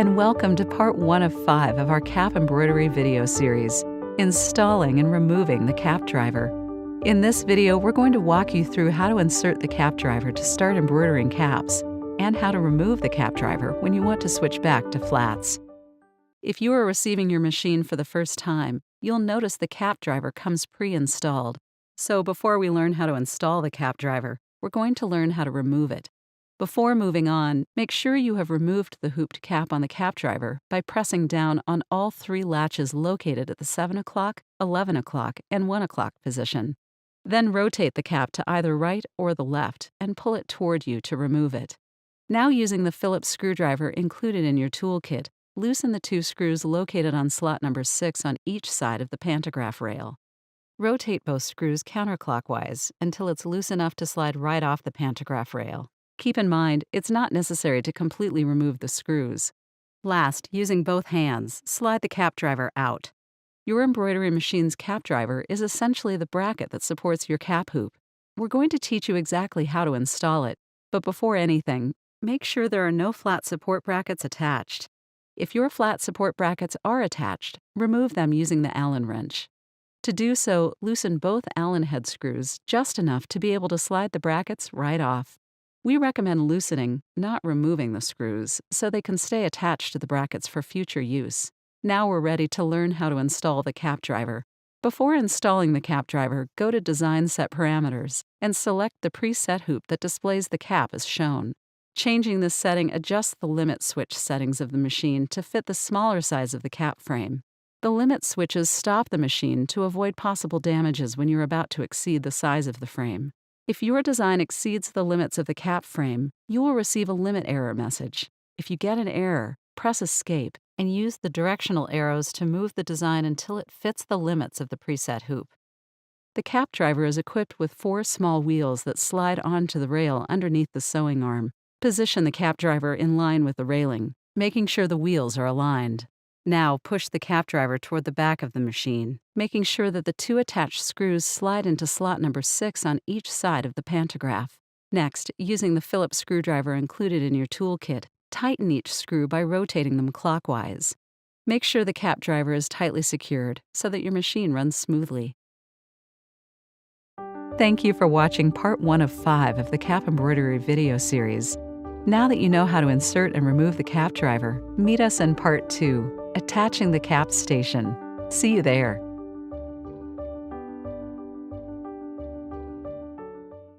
and welcome to part 1 of 5 of our cap embroidery video series, Installing and Removing the Cap Driver. In this video, we're going to walk you through how to insert the cap driver to start embroidering caps, and how to remove the cap driver when you want to switch back to flats. If you are receiving your machine for the first time, you'll notice the cap driver comes pre-installed. So before we learn how to install the cap driver, we're going to learn how to remove it. Before moving on, make sure you have removed the hooped cap on the cap driver by pressing down on all 3 latches located at the 7 o'clock, 11 o'clock, and 1 o'clock position. Then rotate the cap to either right or the left and pull it toward you to remove it. Now, using the Phillips screwdriver included in your toolkit, loosen the 2 screws located on slot number 6 on each side of the pantograph rail. Rotate both screws counterclockwise until it's loose enough to slide right off the pantograph rail. Keep in mind, it's not necessary to completely remove the screws. Last, using both hands, slide the cap driver out. Your embroidery machine's cap driver is essentially the bracket that supports your cap hoop. We're going to teach you exactly how to install it, but before anything, make sure there are no flat support brackets attached. If your flat support brackets are attached, remove them using the Allen wrench. To do so, loosen both Allen head screws just enough to be able to slide the brackets right off. We recommend loosening, not removing the screws, so they can stay attached to the brackets for future use. Now we're ready to learn how to install the cap driver. Before installing the cap driver, go to Design Set Parameters and select the preset hoop that displays the cap as shown. Changing this setting adjusts the limit switch settings of the machine to fit the smaller size of the cap frame. The limit switches stop the machine to avoid possible damages when you're about to exceed the size of the frame. If your design exceeds the limits of the cap frame, you will receive a limit error message. If you get an error, press Escape and use the directional arrows to move the design until it fits the limits of the preset hoop. The cap driver is equipped with 4 small wheels that slide onto the rail underneath the sewing arm. Position the cap driver in line with the railing, making sure the wheels are aligned. Now push the cap driver toward the back of the machine, making sure that the 2 attached screws slide into slot number 6 on each side of the pantograph. Next, using the Phillips screwdriver included in your toolkit, tighten each screw by rotating them clockwise. Make sure the cap driver is tightly secured so that your machine runs smoothly. Thank you for watching part 1 of 5 of the cap embroidery video series. Now that you know how to insert and remove the cap driver, meet us in part 2, Attaching the Cap Station. See you there.